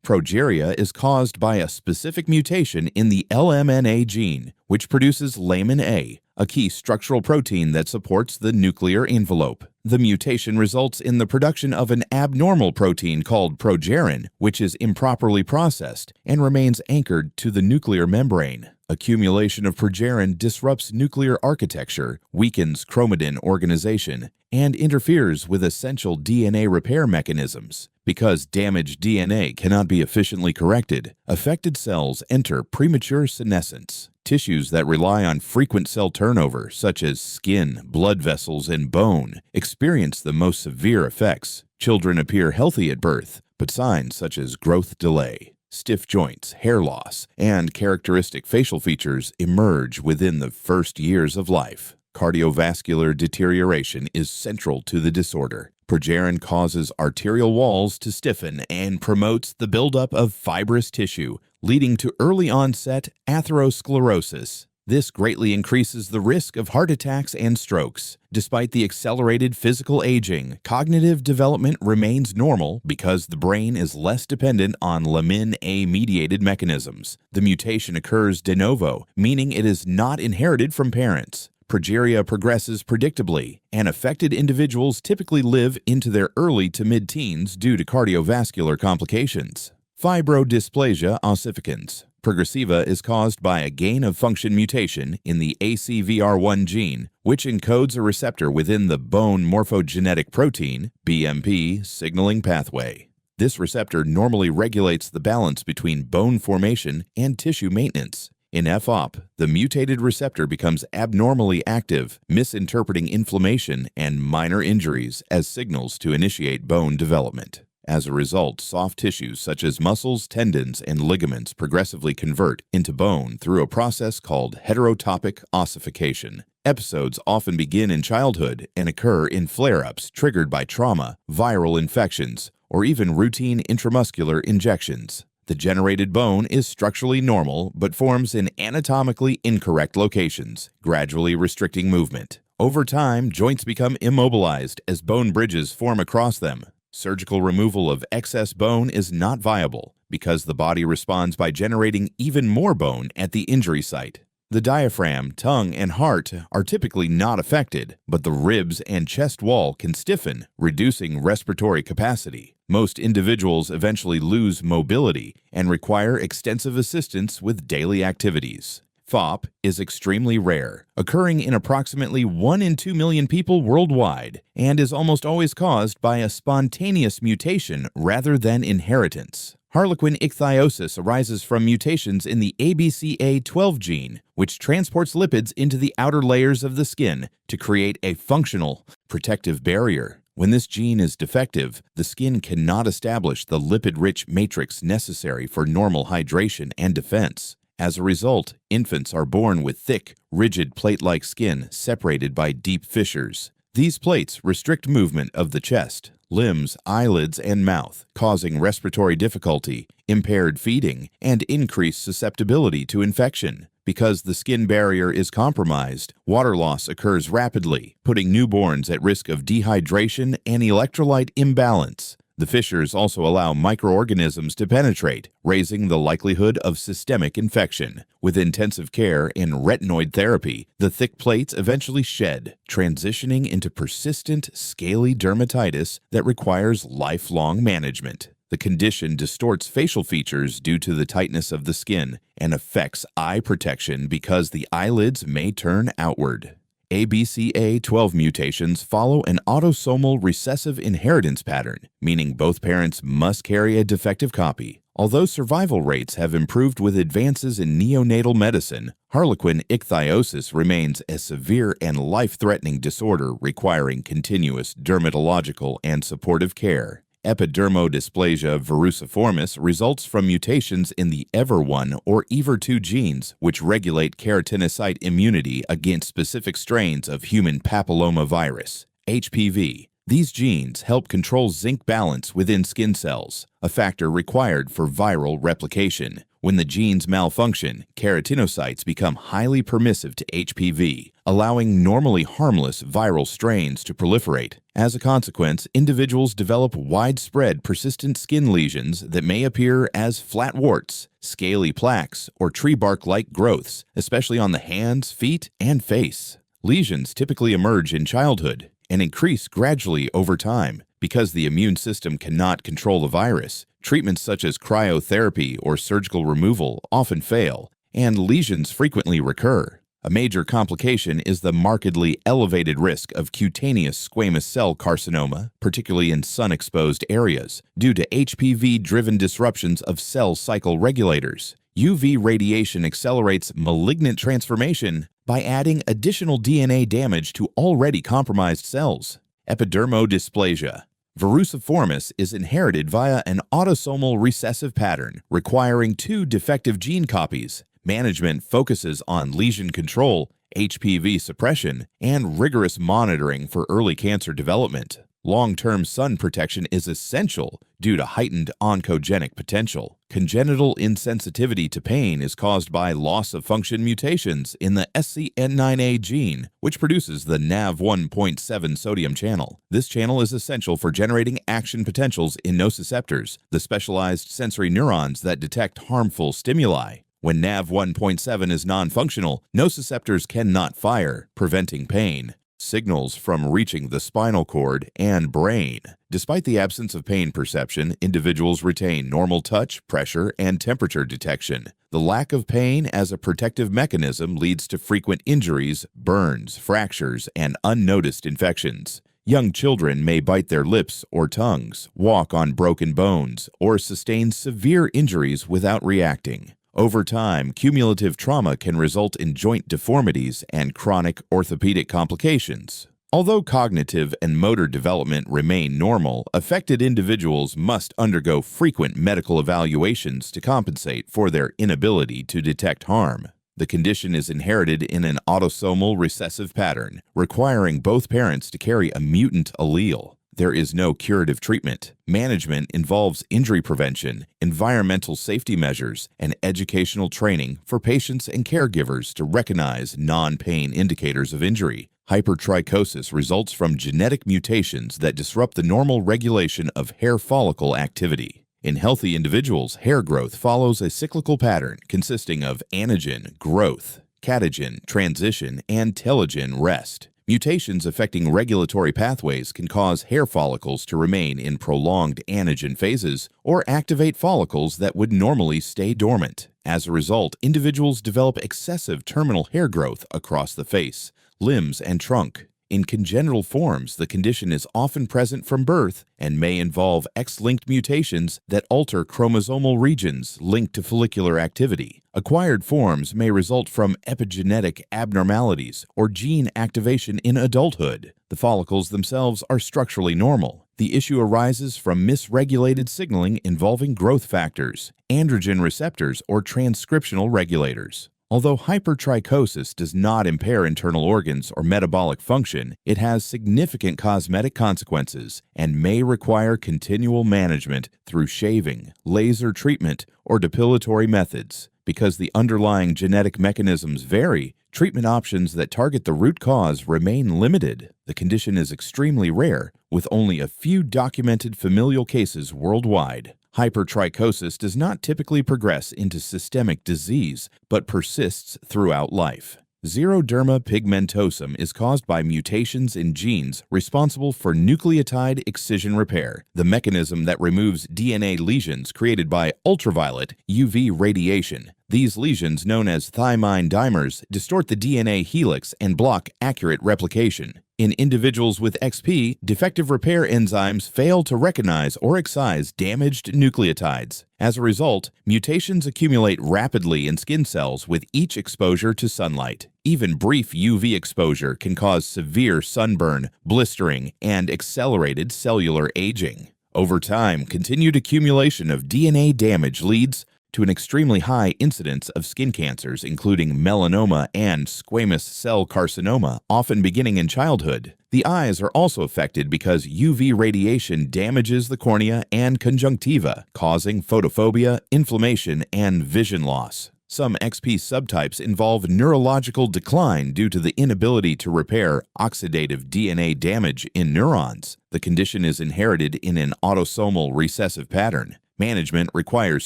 Progeria is caused by a specific mutation in the LMNA gene, which produces lamin A, a key structural protein that supports the nuclear envelope. The mutation results in the production of an abnormal protein called progerin, which is improperly processed and remains anchored to the nuclear membrane. Accumulation of progerin disrupts nuclear architecture, weakens chromatin organization, and interferes with essential DNA repair mechanisms. Because damaged DNA cannot be efficiently corrected, affected cells enter premature senescence. Tissues that rely on frequent cell turnover, such as skin, blood vessels, and bone, experience the most severe effects. Children appear healthy at birth, but signs such as growth delay, stiff joints, hair loss, and characteristic facial features emerge within the first years of life. Cardiovascular deterioration is central to the disorder. Progerin causes arterial walls to stiffen and promotes the buildup of fibrous tissue, leading to early-onset atherosclerosis. This greatly increases the risk of heart attacks and strokes. Despite the accelerated physical aging, cognitive development remains normal because the brain is less dependent on lamin A-mediated mechanisms. The mutation occurs de novo, meaning it is not inherited from parents. Progeria progresses predictably, and affected individuals typically live into their early to mid-teens due to cardiovascular complications. Fibrodysplasia Ossificans Progressiva is caused by a gain-of-function mutation in the ACVR1 gene, which encodes a receptor within the bone morphogenetic protein, BMP, signaling pathway. This receptor normally regulates the balance between bone formation and tissue maintenance. In FOP, the mutated receptor becomes abnormally active, misinterpreting inflammation and minor injuries as signals to initiate bone development. As a result, soft tissues such as muscles, tendons, and ligaments progressively convert into bone through a process called heterotopic ossification. Episodes often begin in childhood and occur in flare-ups triggered by trauma, viral infections, or even routine intramuscular injections. The generated bone is structurally normal but forms in anatomically incorrect locations, gradually restricting movement. Over time, joints become immobilized as bone bridges form across them. Surgical removal of excess bone is not viable because the body responds by generating even more bone at the injury site. The diaphragm, tongue, and heart are typically not affected, but the ribs and chest wall can stiffen, reducing respiratory capacity. Most individuals eventually lose mobility and require extensive assistance with daily activities. FOP is extremely rare, occurring in approximately 1 in 2 million people worldwide, and is almost always caused by a spontaneous mutation rather than inheritance. Harlequin ichthyosis arises from mutations in the ABCA12 gene, which transports lipids into the outer layers of the skin to create a functional protective barrier. When this gene is defective, the skin cannot establish the lipid-rich matrix necessary for normal hydration and defense. As a result, infants are born with thick, rigid plate-like skin separated by deep fissures. These plates restrict movement of the chest, limbs, eyelids, and mouth, causing respiratory difficulty, impaired feeding, and increased susceptibility to infection. Because the skin barrier is compromised, water loss occurs rapidly, putting newborns at risk of dehydration and electrolyte imbalance. The fissures also allow microorganisms to penetrate, raising the likelihood of systemic infection. With intensive care and retinoid therapy, the thick plates eventually shed, transitioning into persistent, scaly dermatitis that requires lifelong management. The condition distorts facial features due to the tightness of the skin and affects eye protection because the eyelids may turn outward. ABCA12 mutations follow an autosomal recessive inheritance pattern, meaning both parents must carry a defective copy. Although survival rates have improved with advances in neonatal medicine, Harlequin ichthyosis remains a severe and life-threatening disorder requiring continuous dermatological and supportive care. Epidermodysplasia verruciformis results from mutations in the EVER1 or EVER2 genes, which regulate keratinocyte immunity against specific strains of human papillomavirus, HPV. These genes help control zinc balance within skin cells, a factor required for viral replication. When the genes malfunction, keratinocytes become highly permissive to HPV, allowing normally harmless viral strains to proliferate. As a consequence, individuals develop widespread persistent skin lesions that may appear as flat warts, scaly plaques, or tree bark-like growths, especially on the hands, feet, and face. Lesions typically emerge in childhood and increase gradually over time. Because the immune system cannot control the virus, treatments such as cryotherapy or surgical removal often fail, and lesions frequently recur. A major complication is the markedly elevated risk of cutaneous squamous cell carcinoma, particularly in sun-exposed areas, due to HPV-driven disruptions of cell cycle regulators. UV radiation accelerates malignant transformation by adding additional DNA damage to already compromised cells. Epidermodysplasia. Verruciformis is inherited via an autosomal recessive pattern requiring 2 defective gene copies. Management focuses on lesion control, HPV suppression, and rigorous monitoring for early cancer development. Long-term sun protection is essential due to heightened oncogenic potential. Congenital insensitivity to pain is caused by loss-of-function mutations in the SCN9A gene, which produces the NaV1.7 sodium channel. This channel is essential for generating action potentials in nociceptors, the specialized sensory neurons that detect harmful stimuli. When NaV1.7 is non-functional, nociceptors cannot fire, preventing pain. Signals from reaching the spinal cord and brain. Despite the absence of pain perception, individuals retain normal touch, pressure, and temperature detection. The lack of pain as a protective mechanism leads to frequent injuries, burns, fractures, and unnoticed infections. Young children may bite their lips or tongues, walk on broken bones, or sustain severe injuries without reacting. Over time, cumulative trauma can result in joint deformities and chronic orthopedic complications. Although cognitive and motor development remain normal, affected individuals must undergo frequent medical evaluations to compensate for their inability to detect harm. The condition is inherited in an autosomal recessive pattern, requiring both parents to carry a mutant allele. There is no curative treatment. Management involves injury prevention, environmental safety measures, and educational training for patients and caregivers to recognize non-pain indicators of injury. Hypertrichosis results from genetic mutations that disrupt the normal regulation of hair follicle activity. In healthy individuals, hair growth follows a cyclical pattern consisting of anagen, growth, catagen, transition, and telogen, rest. Mutations affecting regulatory pathways can cause hair follicles to remain in prolonged anagen phases or activate follicles that would normally stay dormant. As a result, individuals develop excessive terminal hair growth across the face, limbs, and trunk. In congenital forms, the condition is often present from birth and may involve X-linked mutations that alter chromosomal regions linked to follicular activity. Acquired forms may result from epigenetic abnormalities or gene activation in adulthood. The follicles themselves are structurally normal. The issue arises from misregulated signaling involving growth factors, androgen receptors, or transcriptional regulators. Although hypertrichosis does not impair internal organs or metabolic function, it has significant cosmetic consequences and may require continual management through shaving, laser treatment, or depilatory methods. Because the underlying genetic mechanisms vary, treatment options that target the root cause remain limited. The condition is extremely rare, with only a few documented familial cases worldwide. Hypertrichosis does not typically progress into systemic disease, but persists throughout life. Xeroderma pigmentosum is caused by mutations in genes responsible for nucleotide excision repair, the mechanism that removes DNA lesions created by ultraviolet UV radiation. These lesions, known as thymine dimers, distort the DNA helix and block accurate replication. In individuals with XP, defective repair enzymes fail to recognize or excise damaged nucleotides. As a result, mutations accumulate rapidly in skin cells with each exposure to sunlight. Even brief UV exposure can cause severe sunburn, blistering, and accelerated cellular aging. Over time, continued accumulation of DNA damage leads to an extremely high incidence of skin cancers, including melanoma and squamous cell carcinoma, often beginning in childhood. The eyes are also affected because UV radiation damages the cornea and conjunctiva, causing photophobia, inflammation, and vision loss. Some XP subtypes involve neurological decline due to the inability to repair oxidative DNA damage in neurons. The condition is inherited in an autosomal recessive pattern. Management requires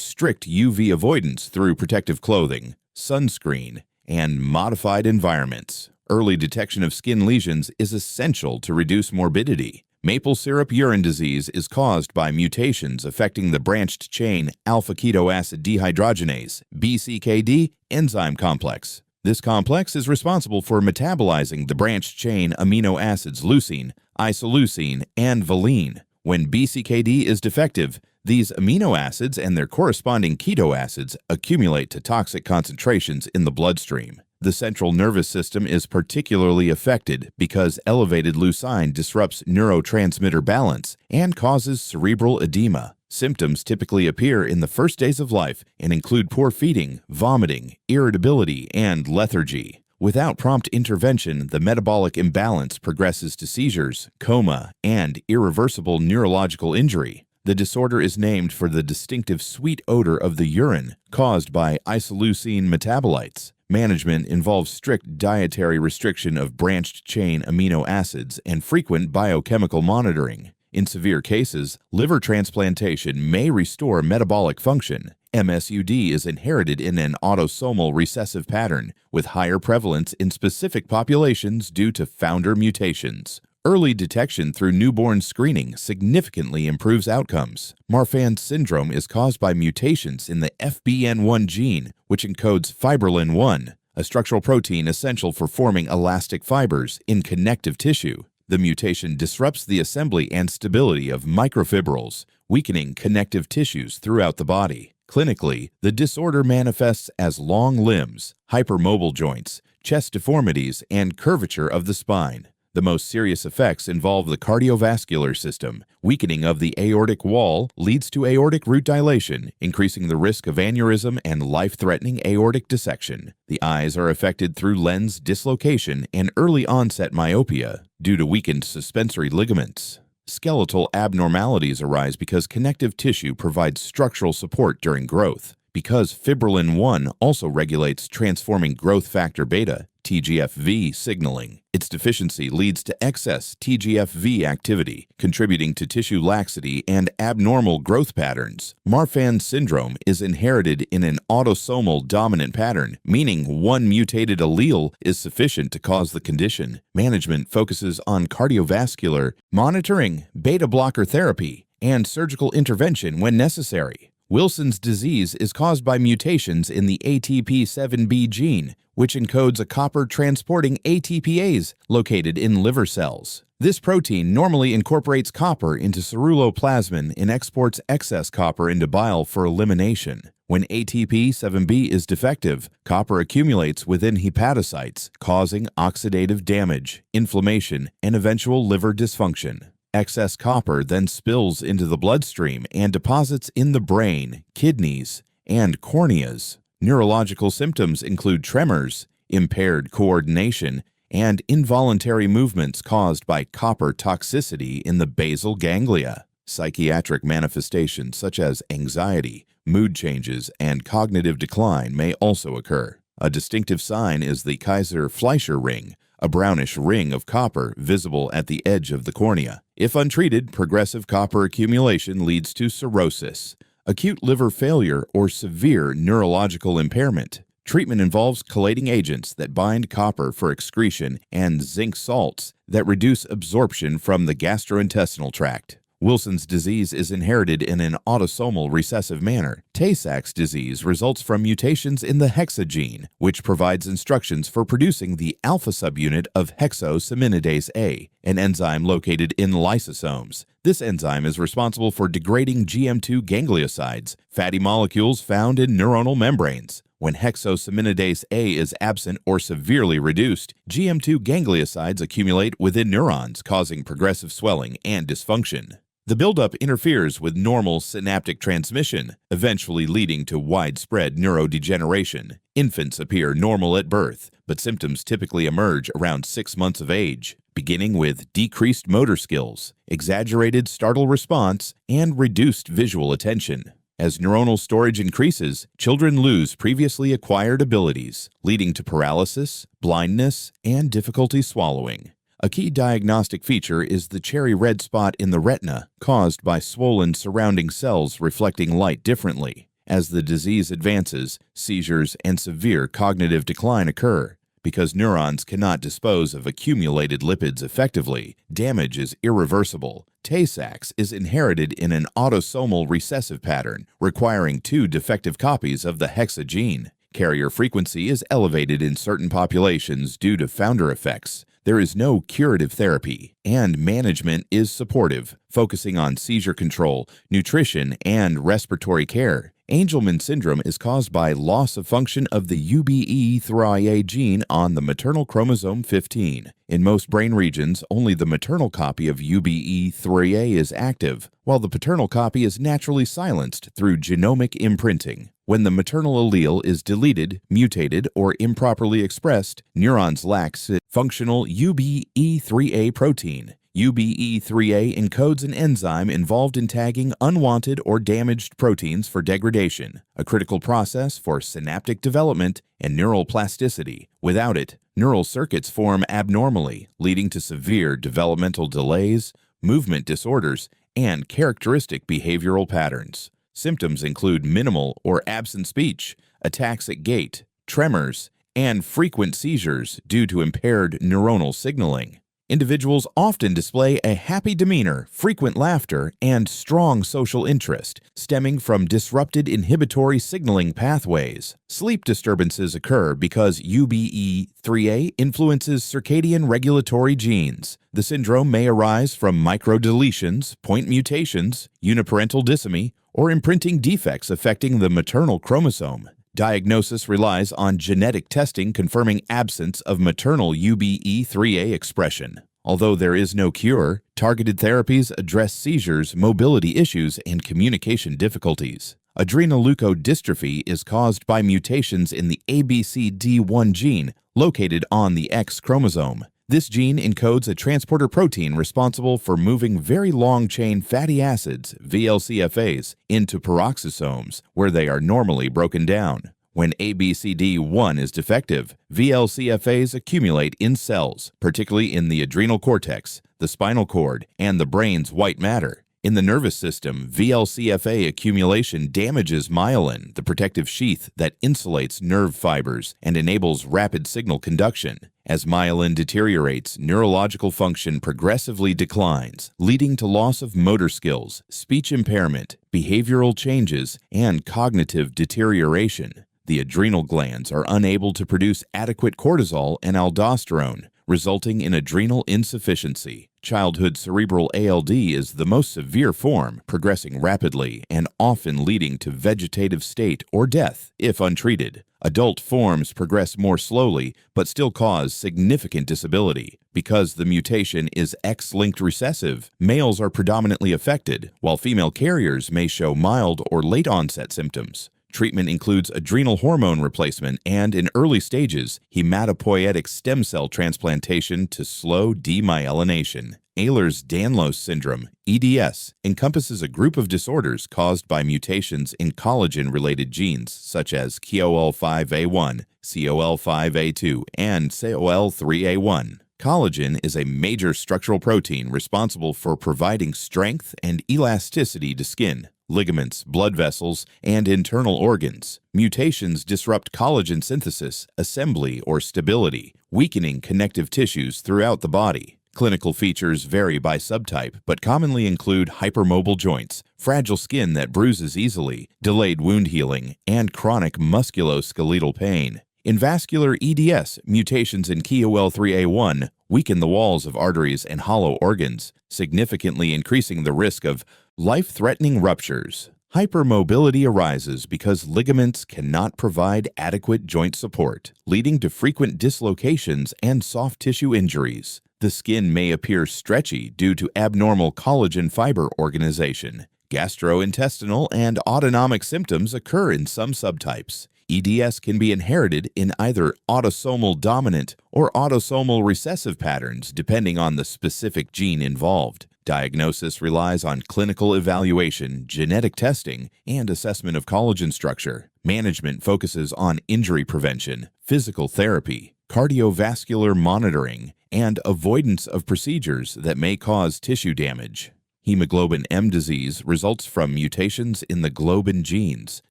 strict UV avoidance through protective clothing, sunscreen, and modified environments. Early detection of skin lesions is essential to reduce morbidity. Maple syrup urine disease is caused by mutations affecting the branched-chain alpha-ketoacid dehydrogenase (BCKD) enzyme complex. This complex is responsible for metabolizing the branched-chain amino acids leucine, isoleucine, and valine. When BCKD is defective, these amino acids and their corresponding keto acids accumulate to toxic concentrations in the bloodstream. The central nervous system is particularly affected because elevated leucine disrupts neurotransmitter balance and causes cerebral edema. Symptoms typically appear in the first days of life and include poor feeding, vomiting, irritability, and lethargy. Without prompt intervention, the metabolic imbalance progresses to seizures, coma, and irreversible neurological injury. The disorder is named for the distinctive sweet odor of the urine caused by isoleucine metabolites. Management involves strict dietary restriction of branched-chain amino acids and frequent biochemical monitoring. In severe cases, liver transplantation may restore metabolic function. MSUD is inherited in an autosomal recessive pattern with higher prevalence in specific populations due to founder mutations. Early detection through newborn screening significantly improves outcomes. Marfan Syndrome is caused by mutations in the FBN1 gene, which encodes fibrillin 1, a structural protein essential for forming elastic fibers in connective tissue. The mutation disrupts the assembly and stability of microfibrils, weakening connective tissues throughout the body. Clinically, the disorder manifests as long limbs, hypermobile joints, chest deformities, and curvature of the spine. The most serious effects involve the cardiovascular system. Weakening of the aortic wall leads to aortic root dilation, increasing the risk of aneurysm and life-threatening aortic dissection. The eyes are affected through lens dislocation and early-onset myopia due to weakened suspensory ligaments. Skeletal abnormalities arise because connective tissue provides structural support during growth. Because fibrillin 1 also regulates transforming growth factor beta, TGF-V signaling. Its deficiency leads to excess TGF-V activity, contributing to tissue laxity and abnormal growth patterns. Marfan syndrome is inherited in an autosomal dominant pattern, meaning one mutated allele is sufficient to cause the condition. Management focuses on cardiovascular monitoring, beta blocker therapy, and surgical intervention when necessary. Wilson's disease is caused by mutations in the ATP7B gene, which encodes a copper-transporting ATPase located in liver cells. This protein normally incorporates copper into ceruloplasmin and exports excess copper into bile for elimination. When ATP7B is defective, copper accumulates within hepatocytes, causing oxidative damage, inflammation, and eventual liver dysfunction. Excess copper then spills into the bloodstream and deposits in the brain, kidneys, and corneas. Neurological symptoms include tremors, impaired coordination, and involuntary movements caused by copper toxicity in the basal ganglia. Psychiatric manifestations such as anxiety, mood changes, and cognitive decline may also occur. A distinctive sign is the Kaiser-Fleischer ring, a brownish ring of copper visible at the edge of the cornea. If untreated, progressive copper accumulation leads to cirrhosis, acute liver failure, or severe neurological impairment. Treatment involves chelating agents that bind copper for excretion and zinc salts that reduce absorption from the gastrointestinal tract. Wilson's disease is inherited in an autosomal recessive manner. Tay-Sachs disease results from mutations in the hexa gene, which provides instructions for producing the alpha subunit of hexosaminidase A, an enzyme located in lysosomes. This enzyme is responsible for degrading GM2 gangliosides, fatty molecules found in neuronal membranes. When hexosaminidase A is absent or severely reduced, GM2 gangliosides accumulate within neurons, causing progressive swelling and dysfunction. The buildup interferes with normal synaptic transmission, eventually leading to widespread neurodegeneration. Infants appear normal at birth, but symptoms typically emerge around 6 months of age. beginning with decreased motor skills, exaggerated startle response, and reduced visual attention. As neuronal storage increases, children lose previously acquired abilities, leading to paralysis, blindness, and difficulty swallowing. A key diagnostic feature is the cherry red spot in the retina, caused by swollen surrounding cells reflecting light differently. As the disease advances, seizures and severe cognitive decline occur. Because neurons cannot dispose of accumulated lipids effectively, damage is irreversible. Tay-Sachs is inherited in an autosomal recessive pattern, requiring 2 defective copies of the hexa gene. Carrier frequency is elevated in certain populations due to founder effects. There is no curative therapy, and management is supportive, focusing on seizure control, nutrition, and respiratory care. Angelman syndrome is caused by loss of function of the UBE3A gene on the maternal chromosome 15. In most brain regions, only the maternal copy of UBE3A is active, while the paternal copy is naturally silenced through genomic imprinting. When the maternal allele is deleted, mutated, or improperly expressed, neurons lack functional UBE3A protein. UBE3A encodes an enzyme involved in tagging unwanted or damaged proteins for degradation, a critical process for synaptic development and neural plasticity. Without it, neural circuits form abnormally, leading to severe developmental delays, movement disorders, and characteristic behavioral patterns. Symptoms include minimal or absent speech, attacks at gait, tremors, and frequent seizures due to impaired neuronal signaling. Individuals often display a happy demeanor, frequent laughter, and strong social interest, stemming from disrupted inhibitory signaling pathways. Sleep disturbances occur because UBE3A influences circadian regulatory genes. The syndrome may arise from microdeletions, point mutations, uniparental disomy, or imprinting defects affecting the maternal chromosome. Diagnosis relies on genetic testing confirming absence of maternal UBE3A expression. Although there is no cure, targeted therapies address seizures, mobility issues, and communication difficulties. Adrenoleukodystrophy is caused by mutations in the ABCD1 gene located on the X chromosome. This gene encodes a transporter protein responsible for moving very long-chain fatty acids, VLCFAs, into peroxisomes, where they are normally broken down. When ABCD1 is defective, VLCFAs accumulate in cells, particularly in the adrenal cortex, the spinal cord, and the brain's white matter. In the nervous system, VLCFA accumulation damages myelin, the protective sheath that insulates nerve fibers and enables rapid signal conduction. As myelin deteriorates, neurological function progressively declines, leading to loss of motor skills, speech impairment, behavioral changes, and cognitive deterioration. The adrenal glands are unable to produce adequate cortisol and aldosterone, resulting in adrenal insufficiency. Childhood cerebral ALD is the most severe form, progressing rapidly and often leading to vegetative state or death if untreated. Adult forms progress more slowly but still cause significant disability. Because the mutation is X-linked recessive, males are predominantly affected, while female carriers may show mild or late-onset symptoms. Treatment includes adrenal hormone replacement and, in early stages, hematopoietic stem cell transplantation to slow demyelination. Ehlers-Danlos Syndrome, EDS, encompasses a group of disorders caused by mutations in collagen-related genes such as COL5A1, COL5A2, and COL3A1. Collagen is a major structural protein responsible for providing strength and elasticity to skin, ligaments, blood vessels, and internal organs. Mutations disrupt collagen synthesis, assembly, or stability, weakening connective tissues throughout the body. Clinical features vary by subtype, but commonly include hypermobile joints, fragile skin that bruises easily, delayed wound healing, and chronic musculoskeletal pain. In vascular EDS, mutations in COL3A1 weaken the walls of arteries and hollow organs, significantly increasing the risk of life-threatening ruptures. Hypermobility arises because ligaments cannot provide adequate joint support, leading to frequent dislocations and soft tissue injuries. The skin may appear stretchy due to abnormal collagen fiber organization. Gastrointestinal and autonomic symptoms occur in some subtypes. EDS can be inherited in either autosomal dominant or autosomal recessive patterns depending on the specific gene involved. Diagnosis relies on clinical evaluation, genetic testing, and assessment of collagen structure. Management focuses on injury prevention, physical therapy, cardiovascular monitoring, and avoidance of procedures that may cause tissue damage. Hemoglobin M disease results from mutations in the globin genes,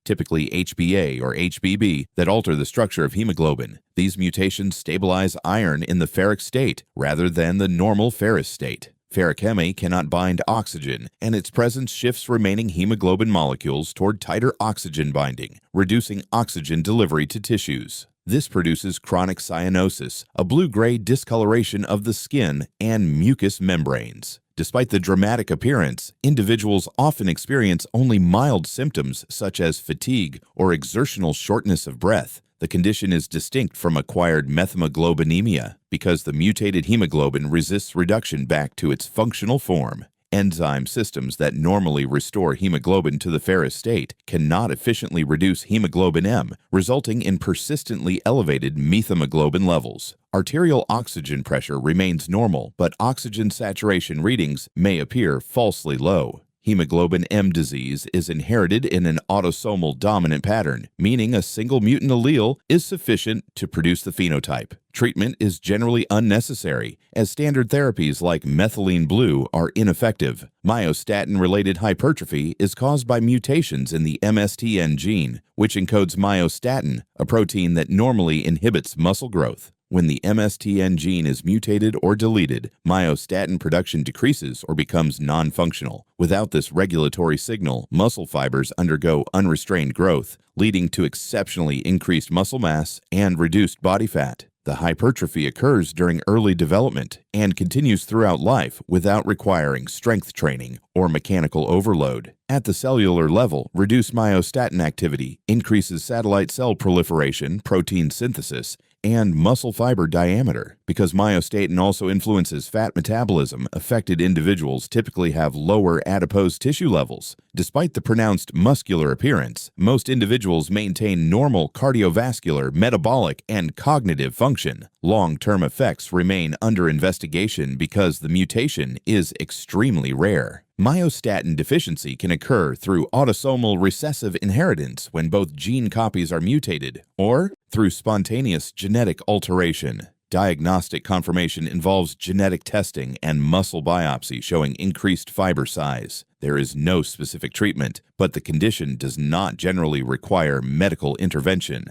typically HbA or HbB, that alter the structure of hemoglobin. These mutations stabilize iron in the ferric state rather than the normal ferrous state. Ferric Heme cannot bind oxygen, and its presence shifts remaining hemoglobin molecules toward tighter oxygen binding, reducing oxygen delivery to tissues. This produces chronic cyanosis, a blue-gray discoloration of the skin and mucous membranes. Despite the dramatic appearance, individuals often experience only mild symptoms such as fatigue or exertional shortness of breath. The condition is distinct from acquired methemoglobinemia because the mutated hemoglobin resists reduction back to its functional form. Enzyme systems that normally restore hemoglobin to the ferrous state cannot efficiently reduce hemoglobin M, resulting in persistently elevated methemoglobin levels. Arterial oxygen pressure remains normal, but oxygen saturation readings may appear falsely low. Hemoglobin M disease is inherited in an autosomal dominant pattern, meaning a single mutant allele is sufficient to produce the phenotype. Treatment is generally unnecessary, as standard therapies like methylene blue are ineffective. Myostatin-related hypertrophy is caused by mutations in the MSTN gene, which encodes myostatin, a protein that normally inhibits muscle growth. When the MSTN gene is mutated or deleted, myostatin production decreases or becomes non-functional. Without this regulatory signal, muscle fibers undergo unrestrained growth, leading to exceptionally increased muscle mass and reduced body fat. The hypertrophy occurs during early development and continues throughout life without requiring strength training or mechanical overload. At the cellular level, reduced myostatin activity increases satellite cell proliferation, protein synthesis, and muscle fiber diameter. Because myostatin also influences fat metabolism, affected individuals typically have lower adipose tissue levels. Despite the pronounced muscular appearance, most individuals maintain normal cardiovascular, metabolic, and cognitive function. Long-term effects remain under investigation because the mutation is extremely rare. Myostatin deficiency can occur through autosomal recessive inheritance when both gene copies are mutated, or through spontaneous genetic alteration. Diagnostic confirmation involves genetic testing and muscle biopsy showing increased fiber size. There is no specific treatment, but the condition does not generally require medical intervention.